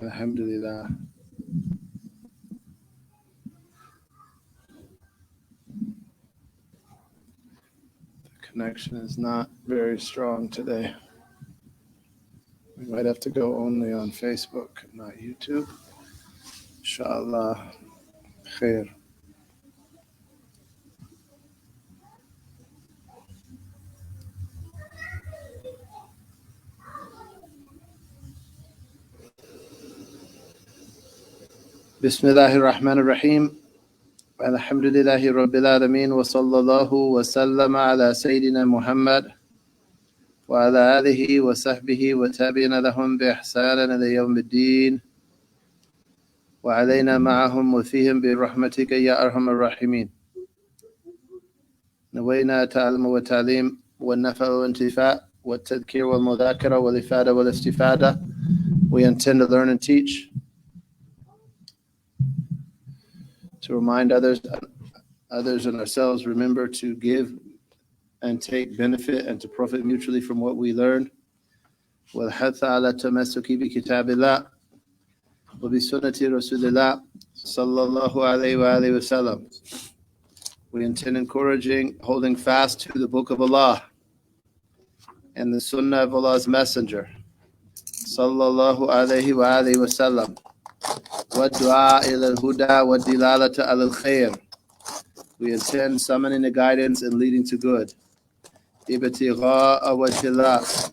Alhamdulillah. The connection is not very strong today. We might have to go only on Facebook, not YouTube. Inshallah. Khair. Bismillahir Rahmanir Rahim. Alhamdulillahi Rabbil Alameen wa sallallahu wa sallama ala Sayyidina Muhammad wa ala alihi wa sahbihi wa tabi'ina lahum bi ihsanan ila yawmiddin wa alayna ma'ahum wa fihim bi rahmatika ya arhamar rahimin. نوينا تعلم وتعليم والنفع والانتفاع والتذكير والمذاكرة والإفادة والاستفادة. We intend to learn and teach, to remind others and ourselves, remember to give and take benefit and to profit mutually from what we learn. والحث على التمسك بكتاب الله وبسنة رسول الله صلى الله عليه وآله وسلم. We intend encouraging, holding fast to the Book of Allah and the Sunnah of Allah's Messenger, sallallahu alayhi wa alayhi wa sallam, wa du'a ila al-huda wa dilalata al-khair. We intend summoning the guidance and leading to good. Ibtigha'a wajhillah.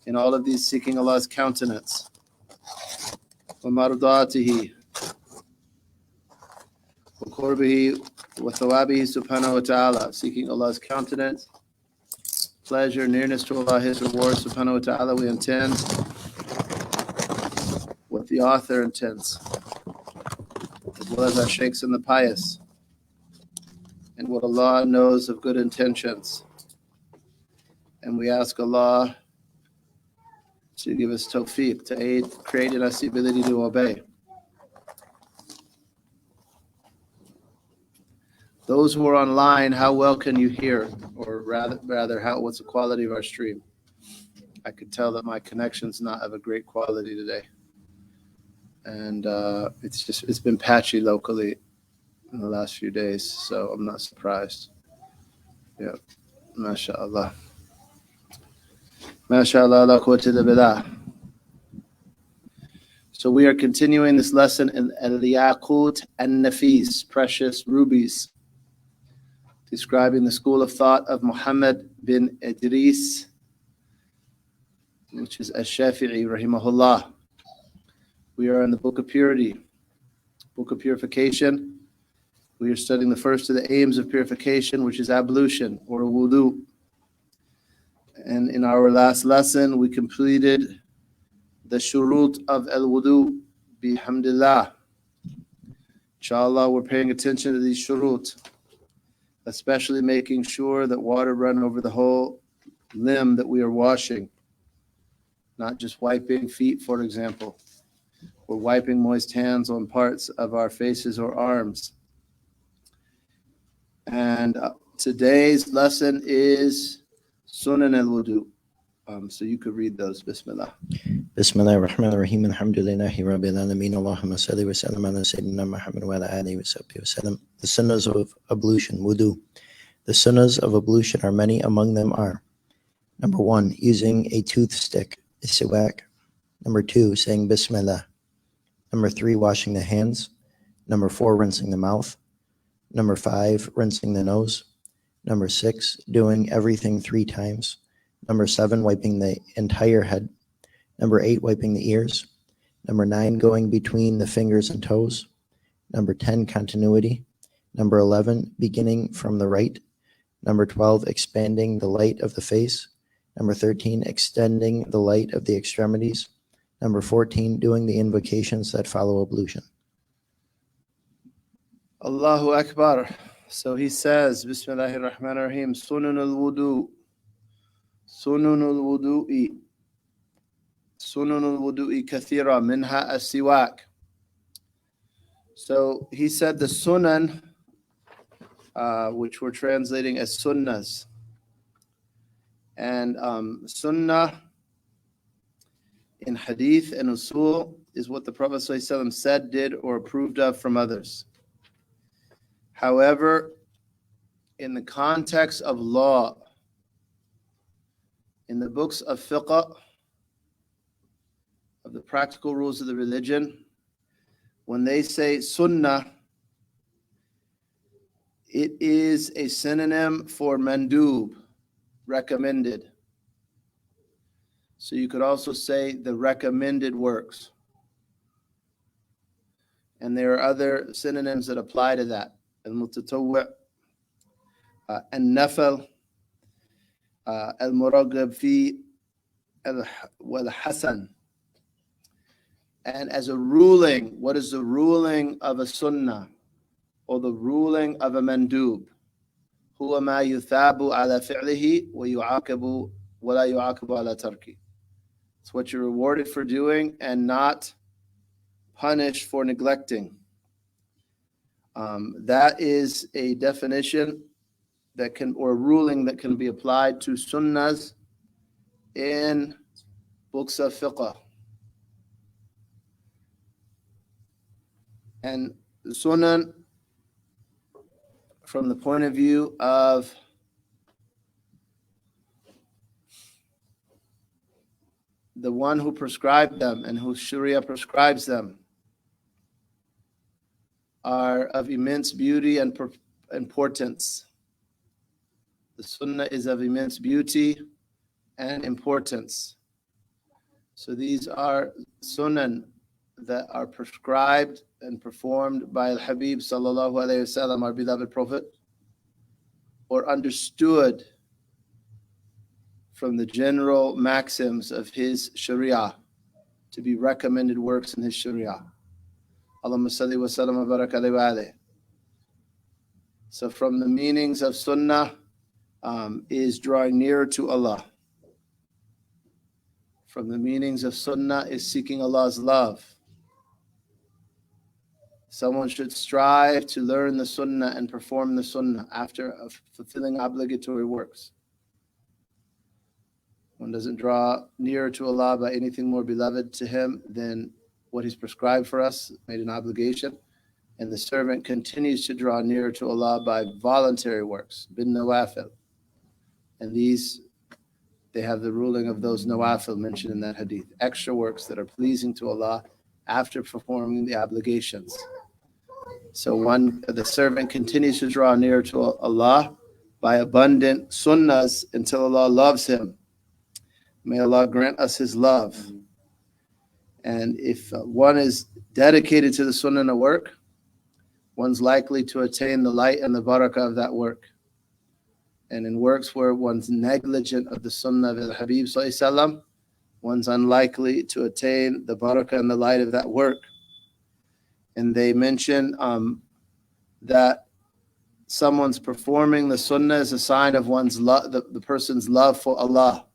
In all of these, seeking Allah's countenance. Wa mardatihi. Wa qurbihi. Wa thawabihi subhanahu wa ta'ala, seeking Allah's countenance, pleasure, nearness to Allah, His reward subhanahu wa ta'ala. We intend what the author intends, as well as our sheikhs and the pious, and what Allah knows of good intentions. And we ask Allah to give us tawfiq, to aid, create in us the ability to obey. Those who are online, how well can you hear? Or rather, what's the quality of our stream? I could tell that my connection's not of a great quality today. And it's been patchy locally in the last few days, so I'm not surprised. Yeah, mashallah. Mashallah, la quwwata illa billah. So we are continuing this lesson in Al-Yaqut an-Nafis, precious rubies, describing the school of thought of Muhammad bin Idris, which is Ash-Shafi'i, rahimahullah. We are in the book of purity, book of purification. We are studying the first of the aims of purification, which is ablution or wudu. And in our last lesson, we completed the shurut of al-wudu, bihamdillah. Inshallah, we're paying attention to these shurut, especially making sure that water run over the whole limb that we are washing, not just wiping feet, for example, or wiping moist hands on parts of our faces or arms. And today's lesson is Sunan al-Wudu. So you could read those. Bismillah. Bismillahir Rahmanir Rahim. Alhamdulillahi Rabbil Alameen. Allahumma salli wa sallam ala Sayyidina Muhammad wa ala alihi wa sahbihi wa sallam. The sunnahs of ablution, wudu. The sunnahs of ablution are many. Among them are: number 1, using a toothstick, a siwak. Number 2, saying Bismillah. Number 3, washing the hands. Number 4, rinsing the mouth. Number 5, rinsing the nose. Number 6, doing everything 3 times. Number 7, wiping the entire head. Number 8, wiping the ears. Number 9, going between the fingers and toes. Number 10, continuity. Number 11, beginning from the right. Number 12, expanding the light of the face. Number 13, extending the light of the extremities. Number 14, doing the invocations that follow ablution. Allahu Akbar. So he says, Bismillahir Rahmanir Rahim, Sunan al-Wudu. Sunun al-Wudu'i. Sunun al-Wudu'i kathira minha as-siwak. So he said the sunan, which we're translating as sunnahs. And sunnah in hadith and usul is what the Prophet ﷺ said, did, or approved of from others. However, in the context of law, in the books of fiqh, of the practical rules of the religion, when they say sunnah, it is a synonym for mandub, recommended. So you could also say the recommended works. And there are other synonyms that apply to that. Al-mutatawwi', al-nafal, al-muraghab fi, wal-hasan. And as a ruling, what is the ruling of a sunnah or the ruling of a mandub? Huwa ma yuthabu ala fi'lihi wa yu'aqabu wa la yu'aqabu ala tarki. It's what you're rewarded for doing and not punished for neglecting. That is a definition that can, or a ruling that can be applied to sunnahs in books of fiqh. And the sunan, from the point of view of the one who prescribed them and whose Sharia prescribes them, are of immense beauty and importance. The sunnah is of immense beauty and importance. So these are sunan that are prescribed and performed by Al-Habib sallallahu alayhi wasallam, our beloved Prophet, or understood from the general maxims of his Sharia to be recommended works in his Sharia. Allahumma salli wa sallam wa baraka alayhi wa alayhi. So from the meanings of sunnah is drawing nearer to Allah. From the meanings of sunnah is seeking Allah's love. Someone should strive to learn the sunnah and perform the sunnah after fulfilling obligatory works. One doesn't draw nearer to Allah by anything more beloved to him than what he's prescribed for us, made an obligation. And the servant continues to draw nearer to Allah by voluntary works, bin nawafil. And these, they have the ruling of those nawafil mentioned in that hadith, extra works that are pleasing to Allah after performing the obligations. So the servant continues to draw nearer to Allah by abundant sunnahs until Allah loves him. May Allah grant us his love. And if one is dedicated to the sunnah work, one's likely to attain the light and the barakah of that work. And in works where one's negligent of the sunnah of Al-Habib sallallahu alaihi wasallam, one's unlikely to attain the barakah and the light of that work. And they mention that someone's performing the sunnah is a sign of one's love, the person's love for Allah.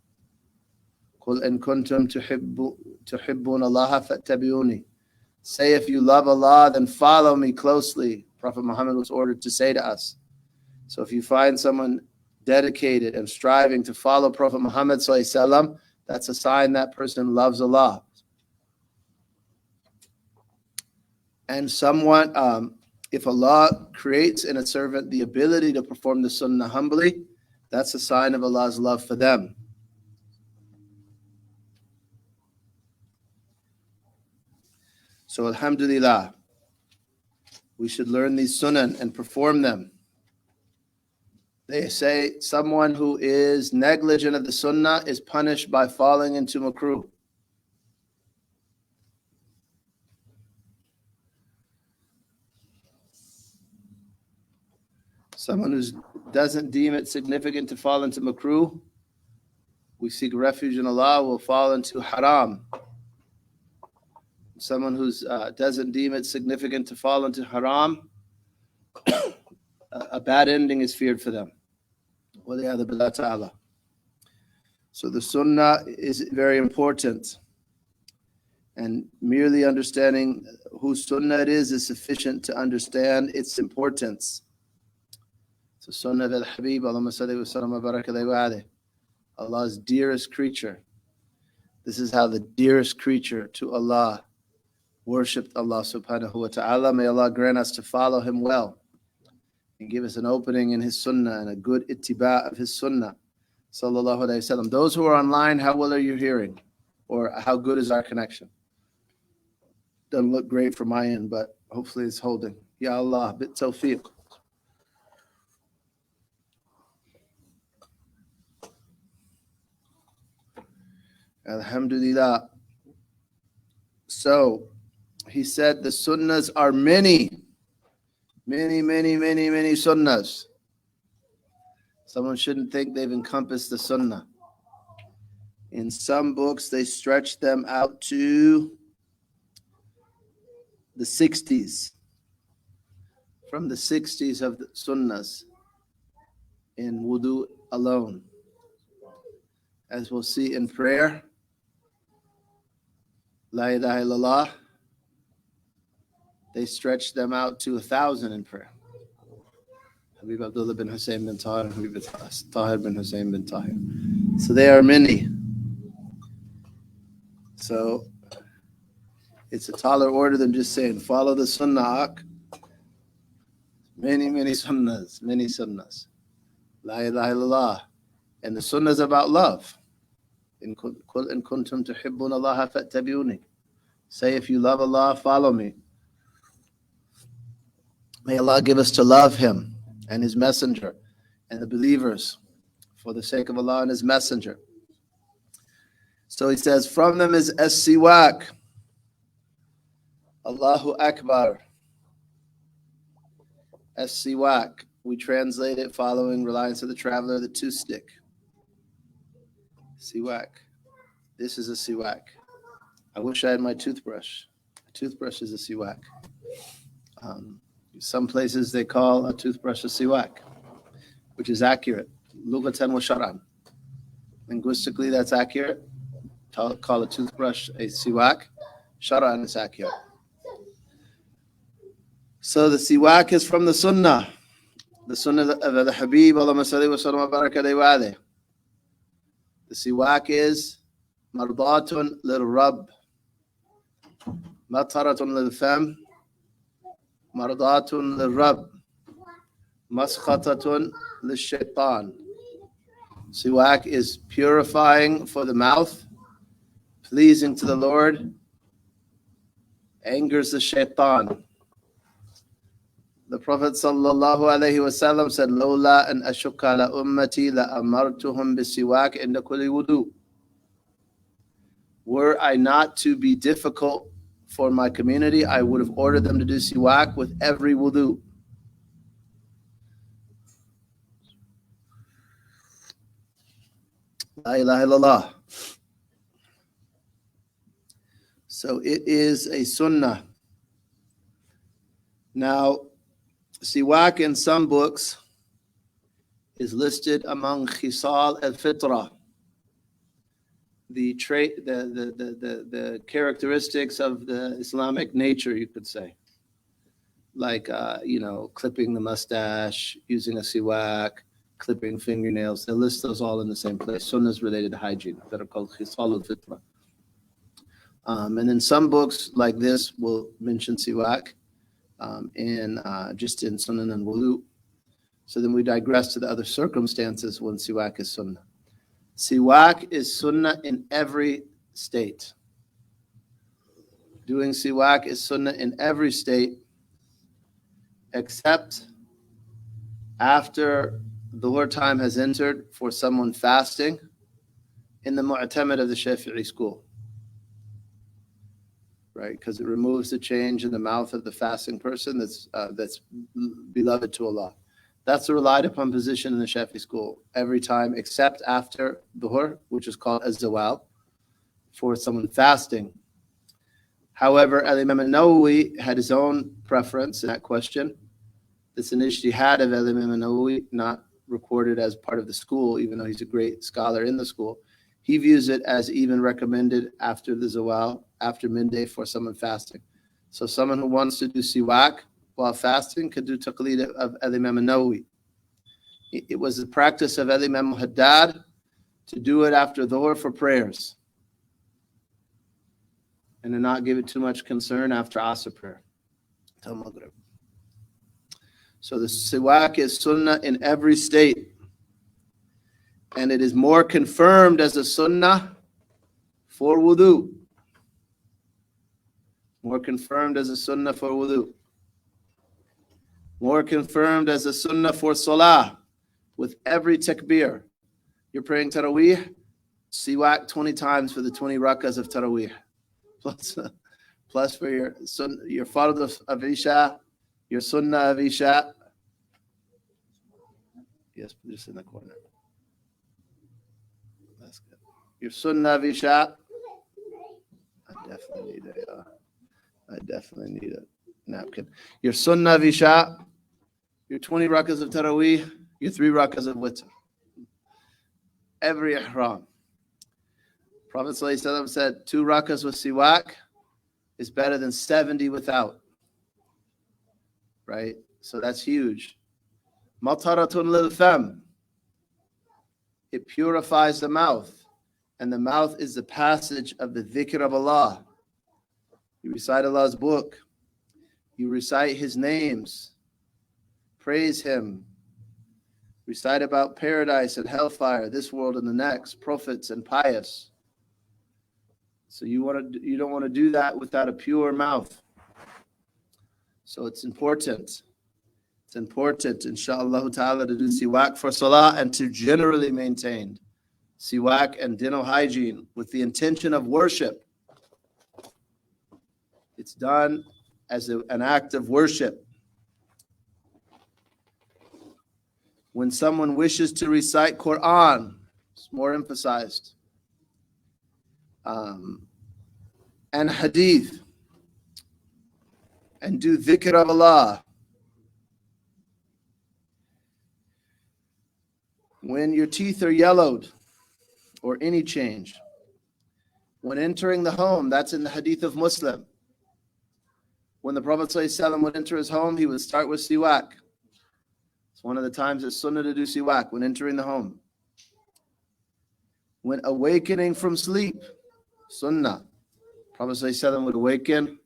قُلْ إِن كُنْتُمْ تُحِبُّونَ اللَّهَ فَاتَّبِعُونِي. Say, if you love Allah, then follow me closely. Prophet Muhammad was ordered to say to us. So if you find someone dedicated and striving to follow Prophet Muhammad sallallahu alaihi wasallam, that's a sign that person loves Allah. And someone, if Allah creates in a servant the ability to perform the sunnah humbly, that's a sign of Allah's love for them. So alhamdulillah, we should learn these sunan and perform them. They say someone who is negligent of the sunnah is punished by falling into makruh. Someone who doesn't deem it significant to fall into makruh, we seek refuge in Allah, will fall into haram. Someone who doesn't deem it significant to fall into haram, a bad ending is feared for them. So the sunnah is very important. And merely understanding whose sunnah it is sufficient to understand its importance. So sunnah of al-Habib, Allahumma salli wa sallam wa baraka alayhi wa alayhi, Allah's dearest creature. This is how the dearest creature to Allah worshipped Allah subhanahu wa ta'ala. May Allah grant us to follow him well and give us an opening in his sunnah and a good ittiba of his sunnah. Sallallahu alayhi wa sallam. Those who are online, how well are you hearing? Or how good is our connection? Doesn't look great from my end, but hopefully it's holding. Ya Allah, bit tawfiq. Alhamdulillah. So he said the sunnahs are many sunnahs. Someone shouldn't think they've encompassed the sunnah. In some books, they stretch them out to the 60s. From the 60s of the sunnahs in wudu alone. As we'll see in prayer, La ilaha illallah, they stretch them out to 1,000 in prayer. Habib Abdullah bin Hussein bin Tahir and Habib Tahir bin Hussein bin Tahir. So they are many. So it's a taller order than just saying follow the sunnah. Many sunnahs, many sunnahs. La ilaha illallah. And the sunnah is about love. In kuntum tuhibbun Allah fattabi'uni. Say, if you love Allah, follow me. May Allah give us to love him and his messenger and the believers for the sake of Allah and his messenger. So he says, from them is as-siwak. Allahu Akbar. As-siwak. We translate it following Reliance of the Traveler, the two-stick. Siwak. This is a siwak. I wish I had my toothbrush. A toothbrush is a siwak. Some places they call a toothbrush a siwak, which is accurate. Lughatan wa shar'an. Linguistically, that's accurate. Call a toothbrush a siwak. Shar'an is accurate. So the siwak is from the sunnah. The sunnah of the Habib, Allahumma salli wa sallam wa baraka alayhi wa alayhi. The siwak is mardatun lil-Rabb, mataratun lil-fam, mardatun lil-Rabb, maskhatatun lil-shaytan. Siwak is purifying for the mouth, pleasing to the Lord, angers the shaitan. The Prophet sallallahu alaihi wasallam said, "Lola an ashukka la ummati la amartuhum bisiwak inda kulli wudu." Were I not to be difficult for my community, I would have ordered them to do siwak with every wudu. La ilaha illallah. So it is a sunnah. Now, siwak in some books is listed among khisal al-fitra, the trait, the characteristics of the Islamic nature, you could say, like clipping the mustache, using a siwak, clipping fingernails. They list those all in the same place. Sunnahs related to hygiene that are called khisal al-fitra. And then some books like this will mention siwak. Just in sunnah and wudu. So then we digress to the other circumstances when siwak is sunnah. Siwak is sunnah in every state. Doing siwak is sunnah in every state except after the Dhuhr time has entered for someone fasting in the mu'tamad of the Shafi'i school. Right, because it removes the change in the mouth of the fasting person that's beloved to Allah. That's the relied upon position in the Shafi school every time, except after Dhuhr, which is called az-zawal, for someone fasting. However, Al-Imam al-Nawawi had his own preference in that question. It's an ijtihad of Al-Imam al-Nawawi, not recorded as part of the school, even though he's a great scholar in the school. he views it as even recommended after the zawal, after midday for someone fasting. So someone who wants to do siwak while fasting could do taqlid of Al-Imam al-Nawawi. It was the practice of Al-Imam al-Haddad to do it after dhuhr for prayers and to not give it too much concern after asr prayer till maghrib. So the siwak is sunnah in every state, and it is more confirmed as a sunnah for wudu. More confirmed as a sunnah for wudu. More confirmed as a sunnah for salah. With every takbir, you're praying taraweeh, siwak 20 times for the 20 rakas of taraweeh. Plus for your fard of isha, your sunnah of isha. Yes, put this in the corner. That's good. Your sunnah of isha. I definitely need a napkin. Your sunnah of isha, your 20 rakas of taraweeh, your 3 rakas of witr. Every ihram. Prophet ﷺ said 2 rakas with siwak is better than 70 without. Right? So that's huge. Mataratun lil fam. It purifies the mouth. And the mouth is the passage of the dhikr of Allah. You recite Allah's book. You recite His names. Praise Him. Recite about paradise and hellfire, this world and the next, prophets and pious. So you don't want to do that without a pure mouth. So it's important. It's important, inshaAllah ta'ala, to do siwak for salah and to generally maintain siwak and dental hygiene with the intention of worship. It's done as an act of worship. When someone wishes to recite Quran, it's more emphasized, and hadith, and do dhikr of Allah. When your teeth are yellowed or any change, when entering the home, that's in the hadith of Muslim. When the Prophet ﷺ would enter his home, he would start with siwak. It's one of the times it's sunnah to do siwak when entering the home. When awakening from sleep, sunnah. Prophet ﷺ would awaken,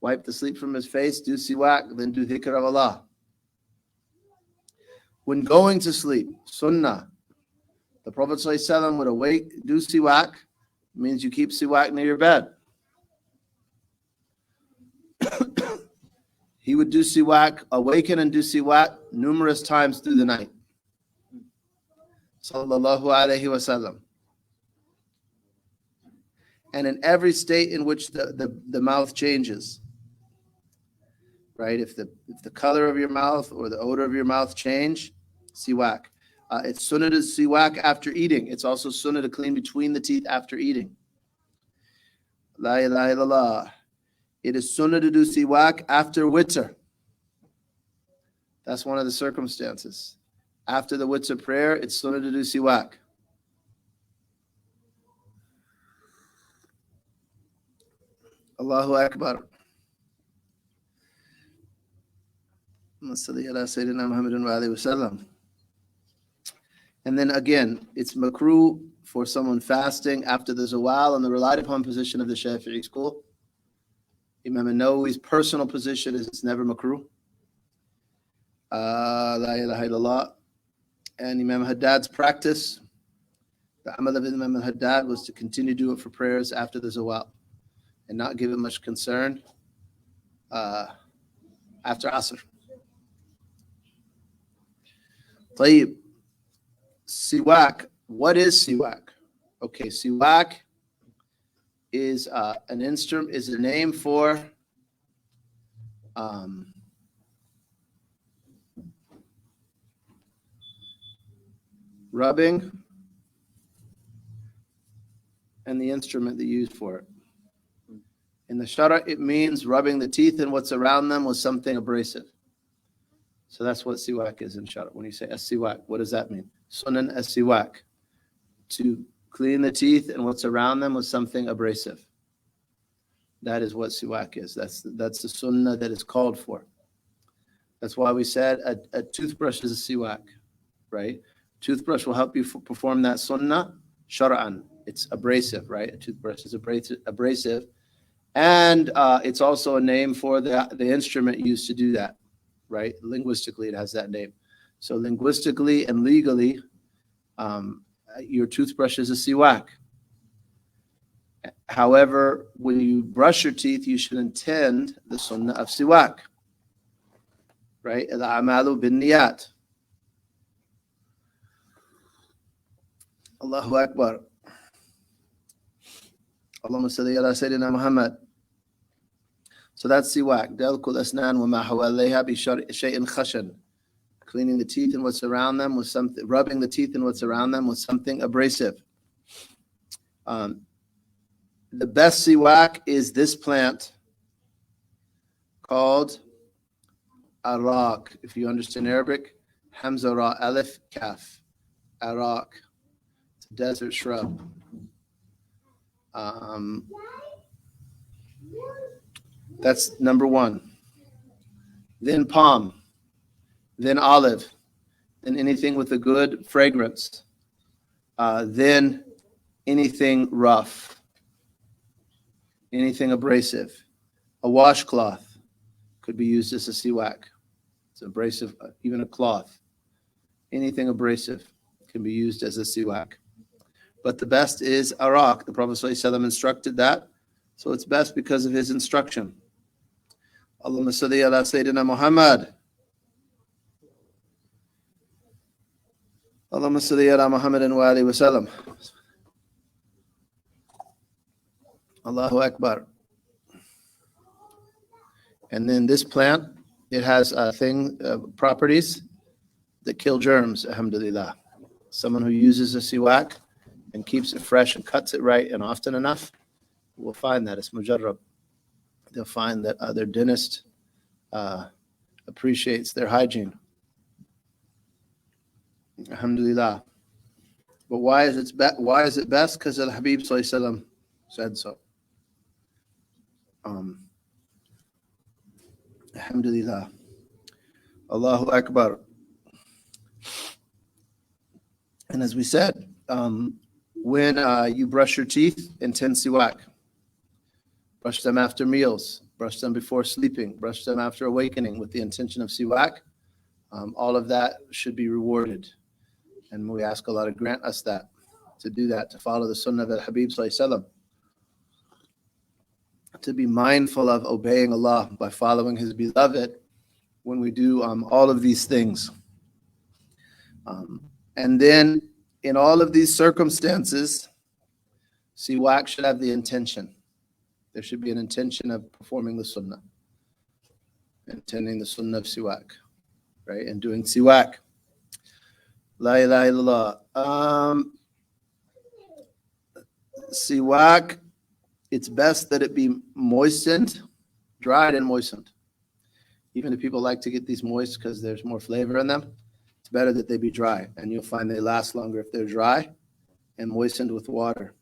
wipe the sleep from his face, do siwak, then do dhikr of Allah. When going to sleep, sunnah. The Prophet ﷺ would awake, do siwak, means you keep siwak near your bed. He would do siwak, awaken and do siwak numerous times through the night. Sallallahu alayhi wasallam. And in every state in which the mouth changes, right? If the color of your mouth or the odor of your mouth change, siwak. It's sunnah to siwak after eating. It's also sunnah to clean between the teeth after eating. La ilaha illallah. It is sunnah to do siwak after witr. That's one of the circumstances. After the witr prayer, it's sunnah to do siwak. Allahu Akbar. And then again, it's makruh for someone fasting after the zawal on the relied upon position of the Shafi'i school. Imam al-Nawawi's personal position is it's never makruh. La ilaha illallah. And Imam Haddad's practice, the amal of Imam al-Haddad was to continue to do it for prayers after the zawal and not give it much concern after asr. Tayyib. Siwak. What is siwak? Okay, siwak is an instrument, is a name for rubbing and the instrument they use for it. In the shara, it means rubbing the teeth and what's around them with something abrasive. So that's what siwak is in shara. When you say as-siwak, what does that mean? Sunan as-siwak. To clean the teeth and what's around them with something abrasive. That is what siwak is. That's the sunnah that is called for. That's why we said a toothbrush is a siwak, right? Toothbrush will help you perform that sunnah shar'an. It's abrasive, right? A toothbrush is abrasive. And it's also a name for the instrument used to do that, right? Linguistically, it has that name. So linguistically and legally, your toothbrush is a siwak. However, when you brush your teeth, you should intend the sunnah of siwak, right? Al-amalu bin niyat. Allahu Akbar. Allahumma salli ala Sayyidina Muhammad. So that's siwak. Dalkul asnan wa ma hawallayha bi shay'in khashan. Cleaning the teeth and what's around them with something, rubbing the teeth and what's around them with something abrasive. The best siwak is this plant called arak. If you understand Arabic, hamza ra alif kaf. Arak. It's a desert shrub. That's number one. Then palm. Then olive, then anything with a good fragrance, then anything rough, anything abrasive. A washcloth could be used as a siwak. It's abrasive, even a cloth. Anything abrasive can be used as a siwak. But the best is arak. The Prophet ﷺ instructed that, so it's best because of his instruction. Allahumma salli ala Sayyidina Muhammad. Allahumma salli ala Muhammadin wa alihi wa sallam. Allahu Akbar. And then this plant, it has properties that kill germs, alhamdulillah. Someone who uses a siwak and keeps it fresh and cuts it right and often enough will find that it's mujarrab. They'll find that their dentist appreciates their hygiene. Alhamdulillah. But why is it best? Because Al-Habib Sallallahu Alaihi Wasallam said so. Alhamdulillah. Allahu Akbar. And as we said, when you brush your teeth, intend siwak. Brush them after meals. Brush them before sleeping. Brush them after awakening with the intention of siwak. All of that should be rewarded. And we ask Allah to grant us that, to do that, to follow the sunnah of Al-Habib Sallallahu Alaihi Wasallam, to be mindful of obeying Allah by following His beloved when we do all of these things. And then in all of these circumstances, siwak should have the intention. There should be an intention of performing the sunnah, intending the sunnah of siwak, right? And doing siwak. La ilaha illallah. Siwak, it's best that it be moistened, dried and moistened. Even if people like to get these moist because there's more flavor in them, it's better that they be dry. And you'll find they last longer if they're dry and moistened with water.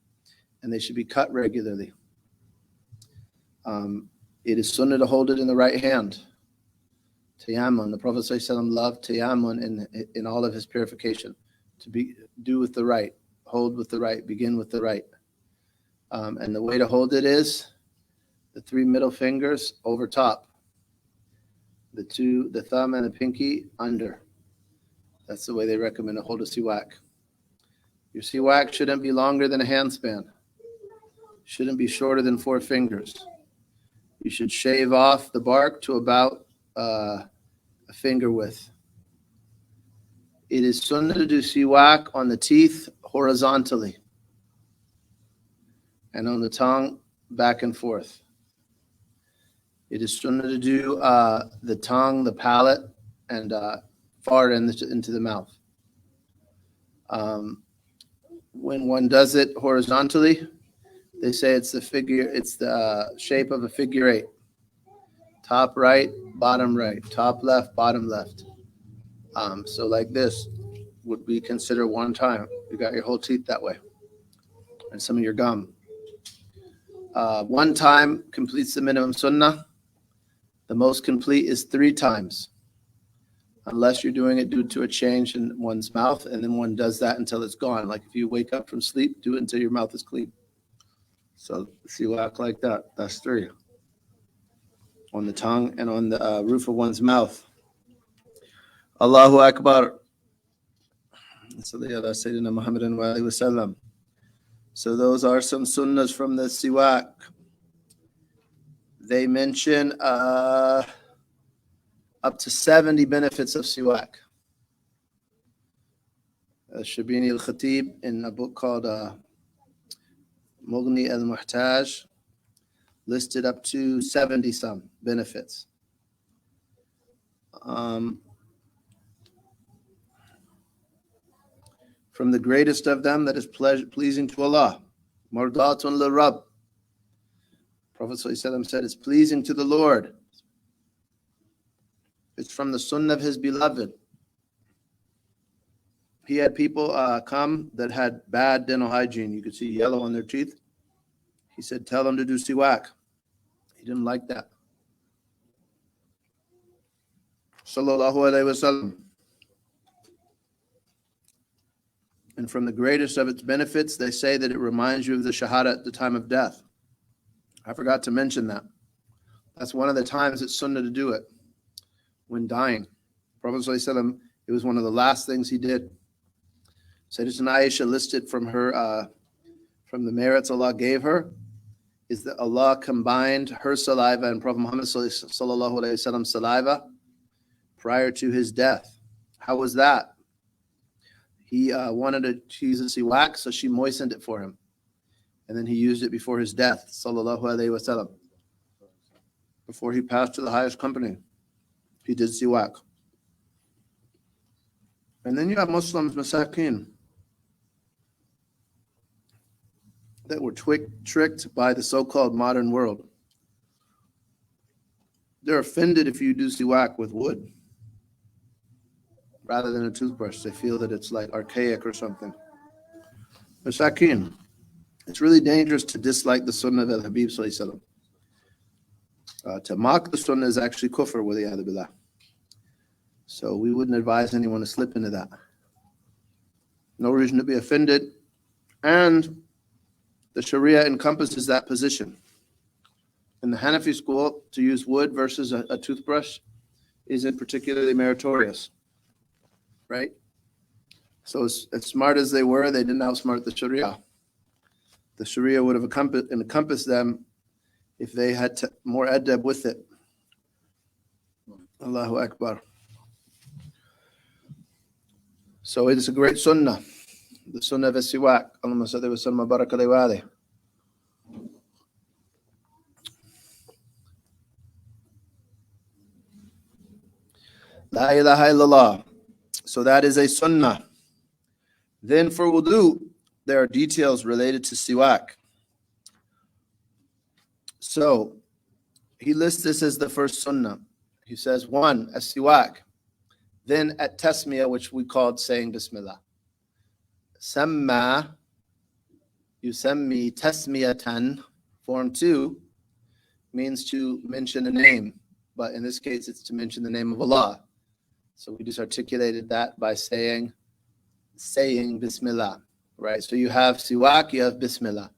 And they should be cut regularly. It is sunnah to hold it in the right hand. Tayammun. The Prophet ﷺ loved tayammun in all of his purification. To do with the right, hold with the right, begin with the right. And the way to hold it is the 3 middle fingers over top. The thumb and the pinky under. That's the way they recommend to hold a siwak. Your siwak shouldn't be longer than a handspan. Shouldn't be shorter than 4 fingers. You should shave off the bark to about a finger width. It is sunnah to do siwak on the teeth horizontally and on the tongue back and forth. It is sunnah to do the tongue, the palate, and far into the mouth. When one does it horizontally, they say it's the shape of a figure 8. Top right, bottom right, top left, bottom left. So like this would be considered one time. You got your whole teeth that way. and some of your gum. One time completes the minimum sunnah. The most complete is 3 times, unless you're doing it due to a change in one's mouth, and then one does that until it's gone. Like if you wake up from sleep, do it until your mouth is clean. So siwak like that. That's 3. On the tongue and on the roof of one's mouth. Allahu Akbar. So those are some sunnahs from the siwak. They mention up to 70 benefits of siwak. Shabini al-Khatib, in a book called Mughni al-Muhtaj, listed up to 70 some benefits. From the greatest of them, that is pleasing to Allah. Mardatun lirab. Prophet ﷺ said, it's pleasing to the Lord. It's from the sunnah of his beloved. He had people come that had bad dental hygiene. You could see yellow on their teeth. He said, tell them to do siwak. He didn't like that. Sallallahu alayhi wa sallam. And from the greatest of its benefits, they say that it reminds you of the shahada at the time of death. I forgot to mention that. That's one of the times it's sunnah to do it, when dying. Prophet ﷺ, it was one of the last things he did. Sayyidatuna Aisha listed from her, from the merits Allah gave her, is that Allah combined her saliva and Prophet Muhammad ﷺ's saliva prior to his death. How was that? He wanted to use a siwak, so she moistened it for him. And then he used it before his death, sallallahu alayhi wa sallam. Before he passed to the highest company, he did siwak. And then you have Muslims, masakin, that were tricked by the so-called modern world. They're offended if you do siwak with wood rather than a toothbrush. They feel that it's like archaic or something. Masakin, it's really dangerous to dislike the sunnah of Al-Habib sallallahu alaihi wasallam. To mock the sunnah is actually kufr, wa liyadu billah. So we wouldn't advise anyone to slip into that. No reason to be offended. And the Sharia encompasses that position. In the Hanafi school, to use wood versus a toothbrush isn't particularly meritorious, right? So as smart as they were, they didn't outsmart the Sharia. The Sharia would have encompassed them if they had more adab with it. Allahu Akbar. So it is a great sunnah, the sunnah of siwak. Allahumma salli wa sallam wa baraka alayhi wa alihi. La ilaha illallah. So that is a sunnah. Then for wudu, there are details related to siwak. So he lists this as the first sunnah. He says, 1, as siwak. Then at tasmiyah, which we called saying Bismillah. Samma, yusammi tasmiyatan. Form 2 means to mention a name, but in this case, it's to mention the name of Allah. So we just articulated that by saying Bismillah, right? So you have siwak, you have Bismillah.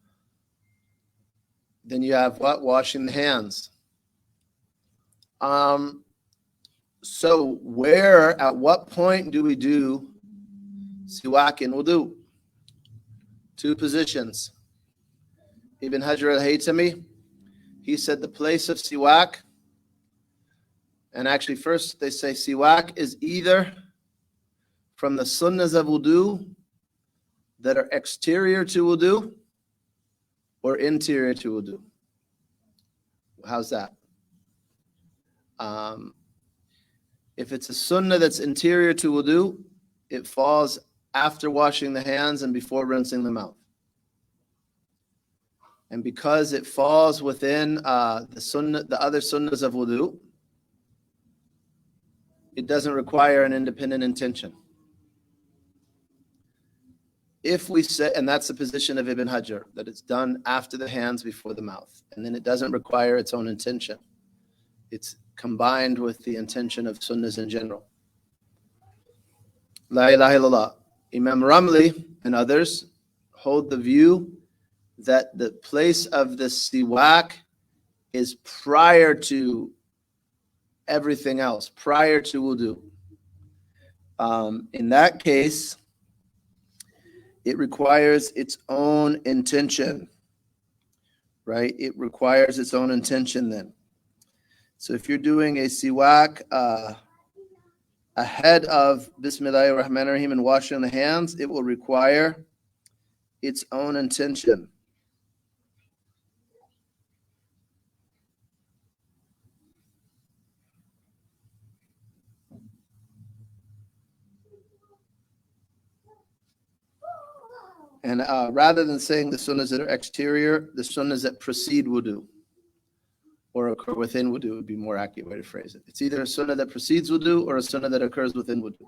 Then you have what? Washing the hands. So at what point do we do siwak in wudu? 2 positions. Ibn Hajar al-Haytami, he said the place of siwak, and actually first they say siwak is either from the sunnahs of wudu that are exterior to wudu or interior to wudu. How's that? If it's a sunnah that's interior to wudu, it falls after washing the hands and before rinsing the mouth. And because it falls within the other sunnahs of wudu, it doesn't require an independent intention. if we say, and that's the position of Ibn Hajar, that it's done after the hands, before the mouth, and then it doesn't require its own intention. It's combined with the intention of sunnahs in general. La ilaha illallah. Imam Ramli and others hold the view that the place of the siwak is prior to everything else, prior to wudu. In that case, it requires its own intention, right? It requires its own intention then. So if you're doing a siwak ahead of Bismillahir Rahmanir Rahim and washing the hands, it will require its own intention. And rather than saying the sunnahs that are exterior, the sunnahs that precede wudu or occur within wudu would be more accurate way to phrase it. It's either a sunnah that precedes wudu or a sunnah that occurs within wudu.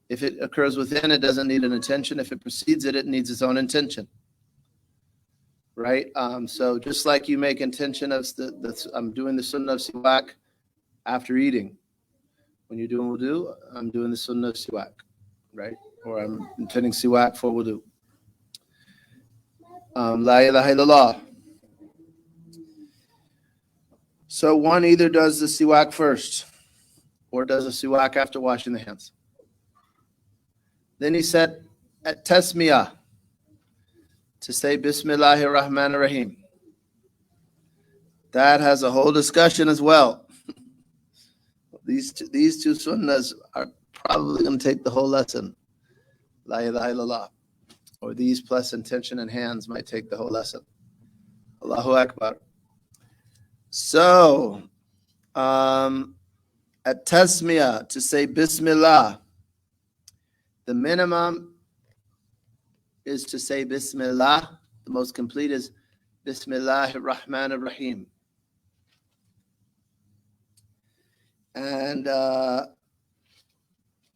If it occurs within, it doesn't need an intention. If it precedes it, it needs its own intention. Right? So just like you make intention of I'm doing the sunnah of siwak after eating. When you're doing wudu, I'm doing the sunnah of siwak, right? Or I'm intending siwak for wudu. La ilaha illallah. So one either does the siwak first or does a siwak after washing the hands. Then he said at tasmiyah to say Bismillahir Rahmanir Rahim. That has a whole discussion as well. These two sunnahs are probably going to take the whole lesson. La ilaha illallah. Or these plus intention and hands might take the whole lesson. Allahu Akbar. So, at tasmiyah, to say Bismillah, the minimum is to say Bismillah. The most complete is Bismillahir Rahmanir Rahim. And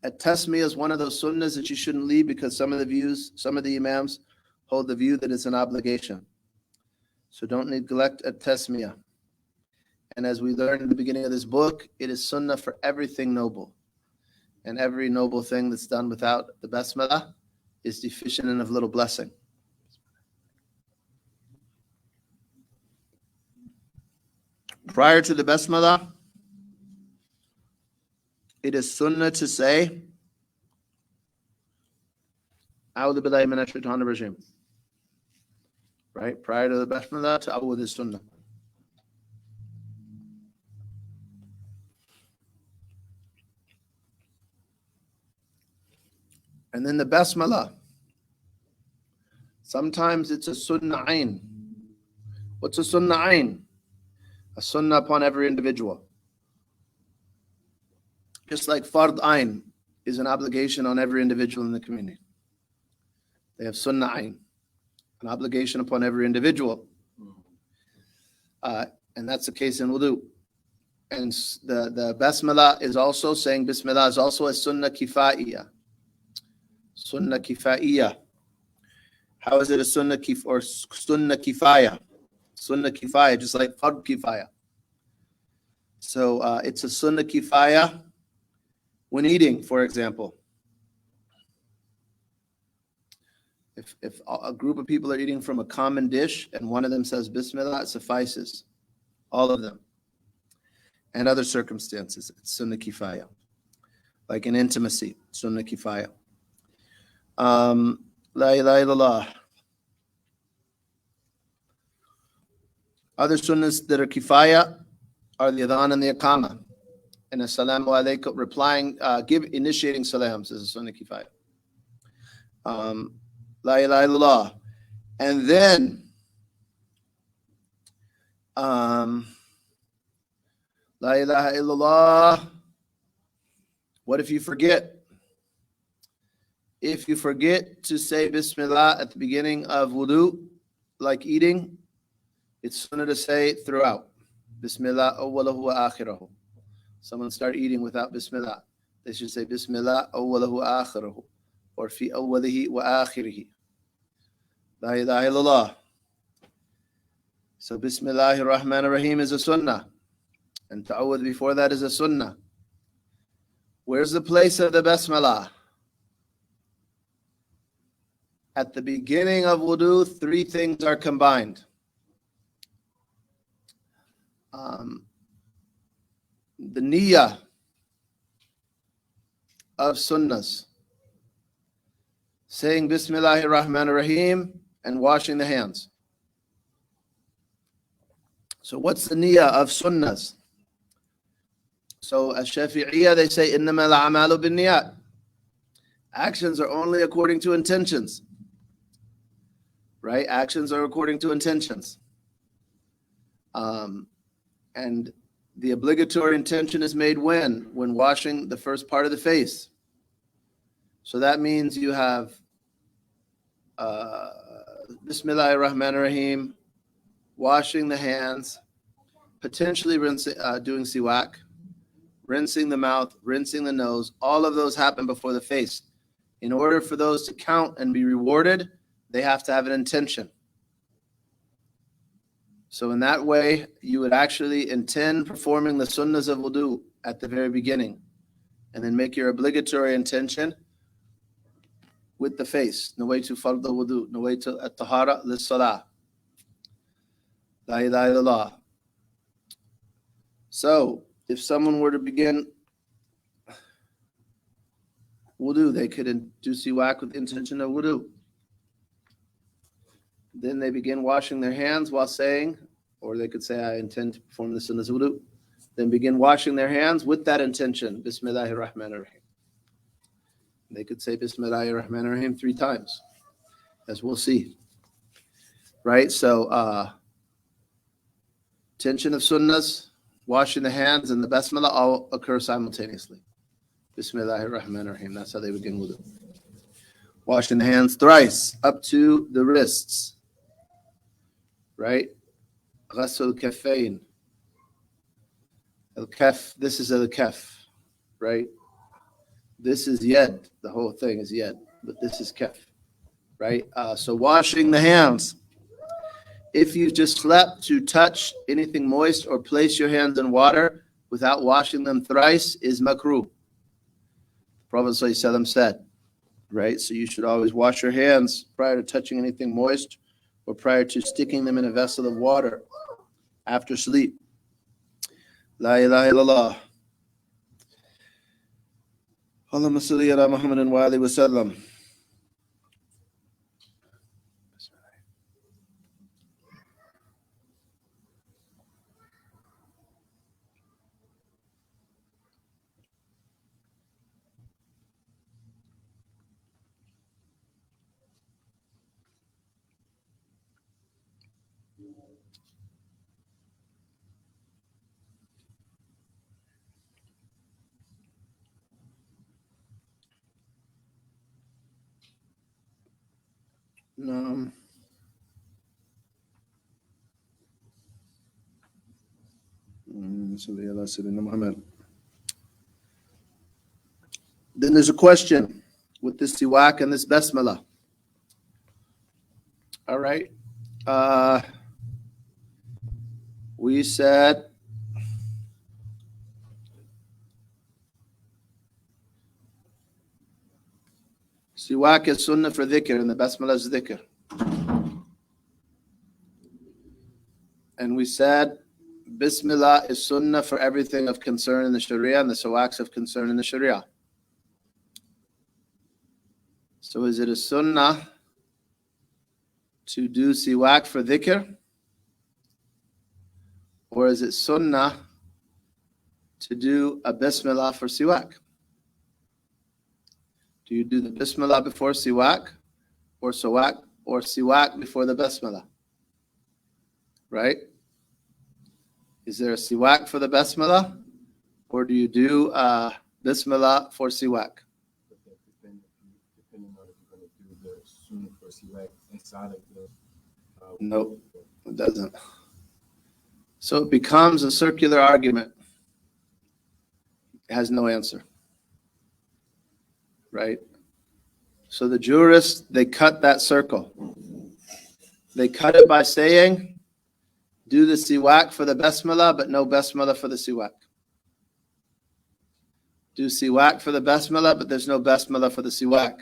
at tasmiyah is one of those sunnahs that you shouldn't leave because some of the imams hold the view that it's an obligation. So don't neglect at tasmiyah. And as we learned in the beginning of this book, it is sunnah for everything noble. And every noble thing that's done without the basmalah is deficient in of little blessing. Prior to the basmalah, it is sunnah to say, A'udhu billahi minash shaitanir rajim. Right? Prior to the basmalah, ta'awudh is sunnah. And then the basmalah. Sometimes it's a sunnah ayn. What's a sunnah ayn? A sunnah upon every individual. Just like fard ayn is an obligation on every individual in the community. They have sunnah ayn, an obligation upon every individual. And that's the case in wudu. And the basmalah is also, saying Bismillah is also a sunnah kifa'iyah. Sunnah kifa'iyah. How is it a sunnah sunnah kifaya? Sunnah kifaya, just like fard kifaya. So it's a sunnah kifaya when eating, for example. If a group of people are eating from a common dish and one of them says Bismillah, it suffices. All of them. And other circumstances, it's sunnah kifaya. Like in intimacy, sunnah kifaya. La ilaha illallah. Other sunnahs that are kifaya are the adhan and the iqama. And assalamu alaikum, replying, initiating salams is a sunnah kifaya. La ilaha illallah. And then, la ilaha illallah. What if you forget? If you forget to say Bismillah at the beginning of wudu, like eating, it's sunnah to say throughout. Bismillah awwalahu wa akhirahu. Someone start eating without Bismillah. They should say Bismillah awwalahu wa akhirahu. or fi awwalihi wa akhirihi. La ilaha illallah. So Bismillahir Rahmanir Rahim is a sunnah. And ta'awudh before that is a sunnah. Where's the place of the Basmalah? At the beginning of wudu, three things are combined. The niyyah of sunnahs, saying Bismillahir Rahmanir Rahim and washing the hands. So what's the niyyah of sunnahs? So as Shafi'iyah, they say innama al-a'malu bin-niyat. Actions are only according to intentions. Right? Actions are according to intentions. And the obligatory intention is made when? When washing the first part of the face. So that means you have Bismillahir Rahmanir Rahim, washing the hands, potentially doing siwak, rinsing the mouth, rinsing the nose. All of those happen before the face. In order for those to count and be rewarded, they have to have an intention. So in that way, you would actually intend performing the sunnahs of wudu at the very beginning, and then make your obligatory intention with the face. Nawaitu fard al-wudu, nawaitu at-tahara lis-salah. La ilaha illallah. So if someone were to begin wudu, they could do siwak with the intention of wudu. Then they begin washing their hands while saying, or they could say, I intend to perform the sunnahs of wudu. Then begin washing their hands with that intention, Bismillahir Rahmanir Rahim. They could say Bismillahir Rahmanir Rahim 3 times, as we'll see. Right? So, intention of sunnahs, washing the hands, and the Basmalah all occur simultaneously. Bismillahir Rahmanir Rahim. That's how they begin wudu. Washing the hands thrice, up to the wrists. Right? Ghasl kafayn. Al-kaf, this is al-kaf, right? This is yad. The whole thing is yad, but this is kaf, right? So washing the hands. If you just slept to touch anything moist or place your hands in water without washing them thrice is makruh. The Prophet ﷺ said, right? So you should always wash your hands prior to touching anything moist or prior to sticking them in a vessel of water after sleep. La ilaha illallah. Allahumma salli ala Muhammadin wa alihi wa sallam. No. Then there's a question with this siwak and this basmala. All right. We said siwak is sunnah for dhikr and the basmala is dhikr. And we said Bismillah is sunnah for everything of concern in the Sharia and the siwaks of concern in the Sharia. So is it a sunnah to do siwak for dhikr? Or is it sunnah to do a Bismillah for siwak? Do you do the Bismillah before siwak or siwak before the Bismillah? Right? Is there a siwak for the Basmala, or do you do Bismillah for siwak? Depending on if you're going to do the sunnah for siwak inside of the... Nope, it doesn't. So it becomes a circular argument. It has no answer. Right? So the jurists, they cut that circle. They cut it by saying, do the siwak for the basmala, but no basmala for the siwak. Do siwak for the basmala, but there's no basmala for the siwak.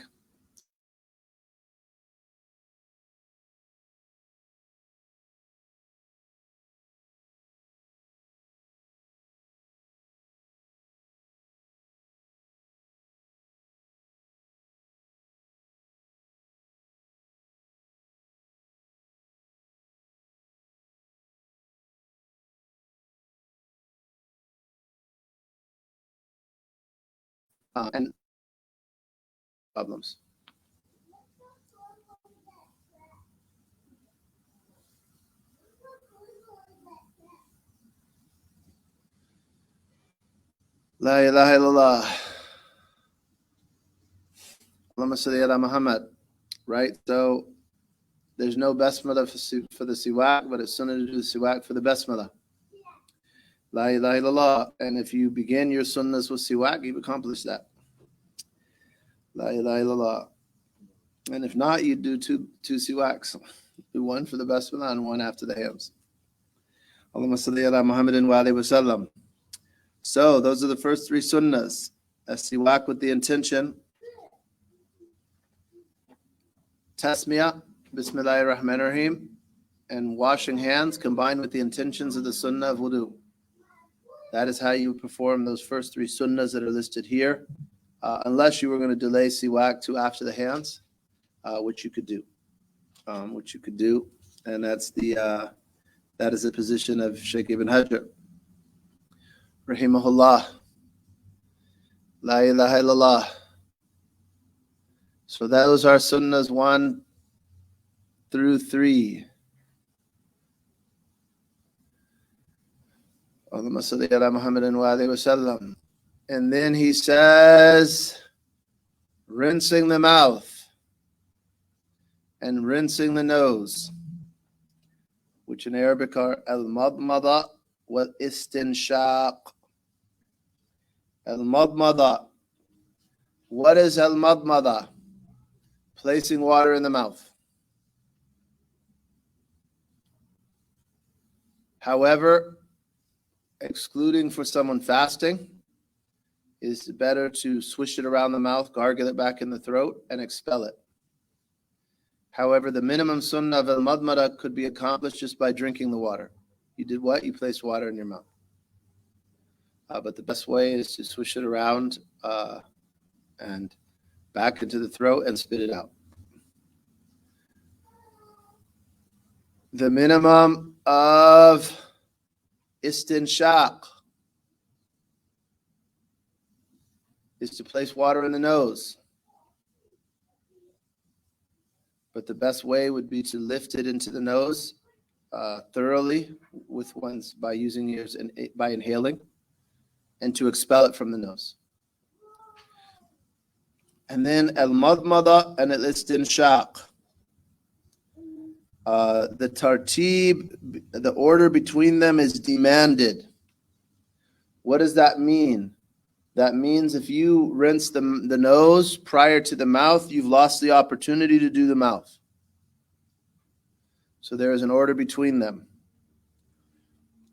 And problems. La ilaha illallah. Allahumma salli ala Muhammad. Right? So there's no basmala for the siwak, but it's sunnah to do the siwak for the basmala. La ilaha illallah. And if you begin your sunnahs with siwak, you've accomplished that. La ilaha illallah. And if not, you do two siwaks. Do one for the basmala and one after the hams. Allahumma salli ala Muhammadin wa alayhi wa sallam. So those are the first three sunnahs. A siwak with the intention. Tasmiyah, Bismillahir Rahmanir Rahim, and washing hands combined with the intentions of the sunnah of wudu. That is how you perform those first three sunnahs that are listed here, unless you were going to delay siwak to after the hands, which you could do. And that's that is the position of Shaykh Ibn Hajar, rahimahullah. La ilaha illallah. So those are sunnahs 1 through 3. Allahumma salli ala Muhammadin wa alayhi wa sallam. And then he says, rinsing the mouth and rinsing the nose, which in Arabic are al-madmada wa istinshaq. Al-madmada. What is al-madmada? Placing water in the mouth. However, excluding for someone fasting, is better to swish it around the mouth, gargle it back in the throat, and expel it. However, the minimum sunnah of al-madmada could be accomplished just by drinking the water. You did what? You placed water in your mouth. But the best way is to swish it around and back into the throat and spit it out. The minimum of istinshaq is to place water in the nose. But the best way would be to lift it into the nose thoroughly by using ears and by inhaling, and to expel it from the nose. And then al-madmada and al-istinshaq. The tartib, the order between them is demanded. What does that mean? That means if you rinse the nose prior to the mouth, you've lost the opportunity to do the mouth. So there is an order between them.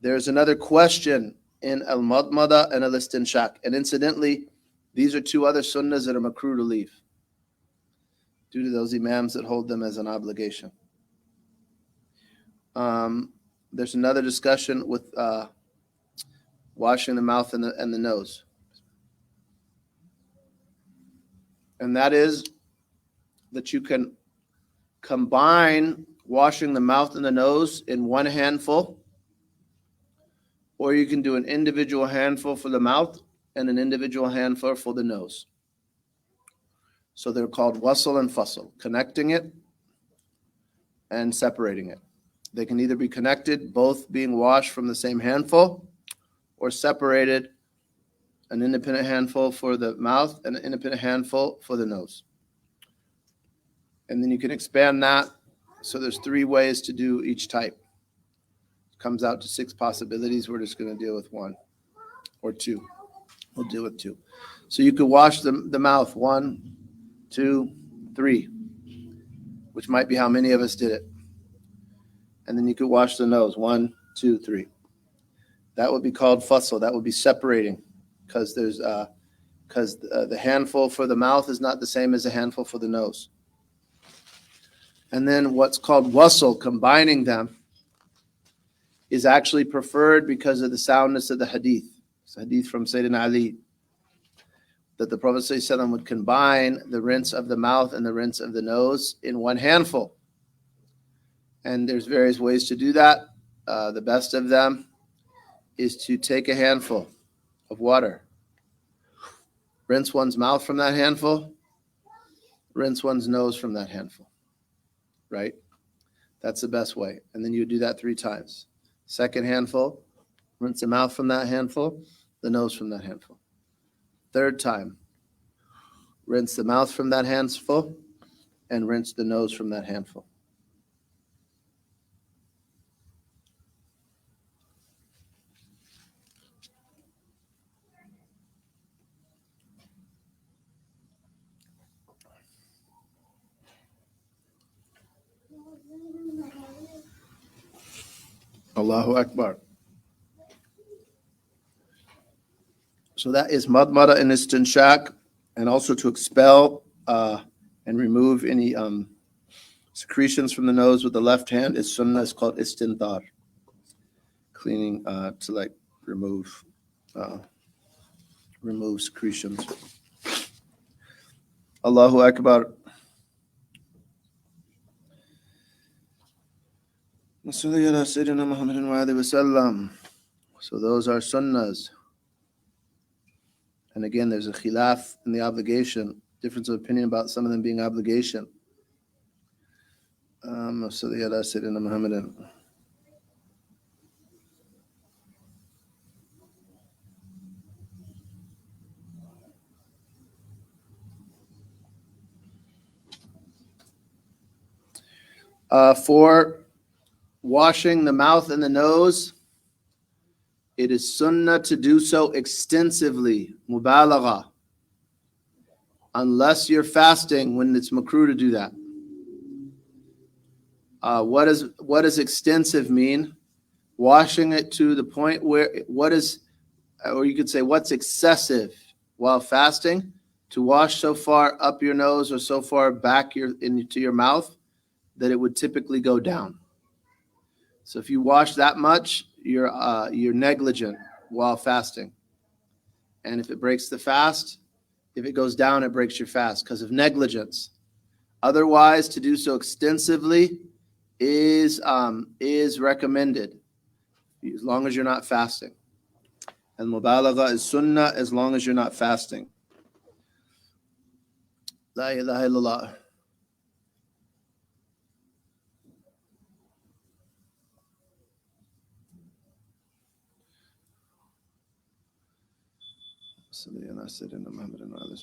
There's another question in al-madmada and al-istinshaq. And incidentally, these are two other sunnahs that are makruh to leave due to those imams that hold them as an obligation. There's another discussion with washing the mouth and the nose. And that is that you can combine washing the mouth and the nose in one handful, or you can do an individual handful for the mouth and an individual handful for the nose. So they're called wasl and fasl, connecting it and separating it. They can either be connected, both being washed from the same handful, or separated, an independent handful for the mouth and an independent handful for the nose. And then you can expand that. So there's 3 ways to do each type. It comes out to 6 possibilities. We're just going to deal with 1 or 2. We'll deal with 2. So you could wash the mouth 1, 2, 3, which might be how many of us did it. And then you could wash the nose, 1, 2, 3. That would be called fasl. That would be separating, because the handful for the mouth is not the same as a handful for the nose. And then what's called wasl, combining them, is actually preferred because of the soundness of the hadith. It's a hadith from Sayyidina Ali, that the Prophet ﷺ would combine the rinse of the mouth and the rinse of the nose in one handful. And there's various ways to do that. The best of them is to take a handful of water, rinse one's mouth from that handful, rinse one's nose from that handful, right? That's the best way. And then you do that 3 times. Second handful, rinse the mouth from that handful, the nose from that handful. Third time, rinse the mouth from that handful and rinse the nose from that handful. Allahu Akbar. So that is madmada and istinshaq, and also to expel and remove any secretions from the nose with the left hand is sunnah. It's called istinthar, cleaning to like remove secretions. Allahu Akbar. So those are sunnahs. And again, there's a khilaf in the obligation, difference of opinion about some of them being obligation. For washing the mouth and the nose, it is sunnah to do so extensively, mubalagha, unless you're fasting, when it's makruh to do that. What does extensive mean? Washing it to the point where, or you could say, what's excessive while fasting? To wash so far up your nose or so far back into your mouth that it would typically go down. So if you wash that much, you're negligent while fasting. And if it breaks the fast, if it goes down, it breaks your fast because of negligence. Otherwise, to do so extensively is recommended, as long as you're not fasting. And mubalagha is sunnah as long as you're not fasting. La ilaha illallah.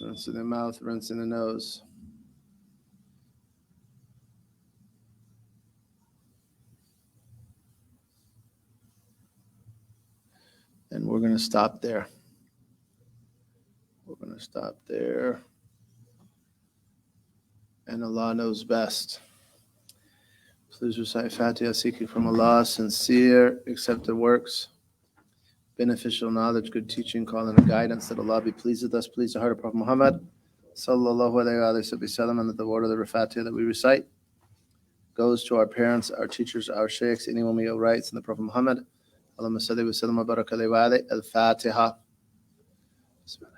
Rinse in the mouth, rinse in the nose. And we're going to stop there. We're going to stop there. And Allah knows best. Please recite Fatiha, seeking from Allah sincere, accepted works, beneficial knowledge, good teaching, calling and guidance, that Allah be pleased with us, please the heart of Prophet Muhammad sallallahu alayhi wa sallam, and that the word of the Fatiha that we recite goes to our parents, our teachers, our sheikhs, anyone we owe rights in the Prophet Muhammad. Allahumma salli wa sallam wa baraka alayhi wa alayhi. Al-Fatiha. Bismillah.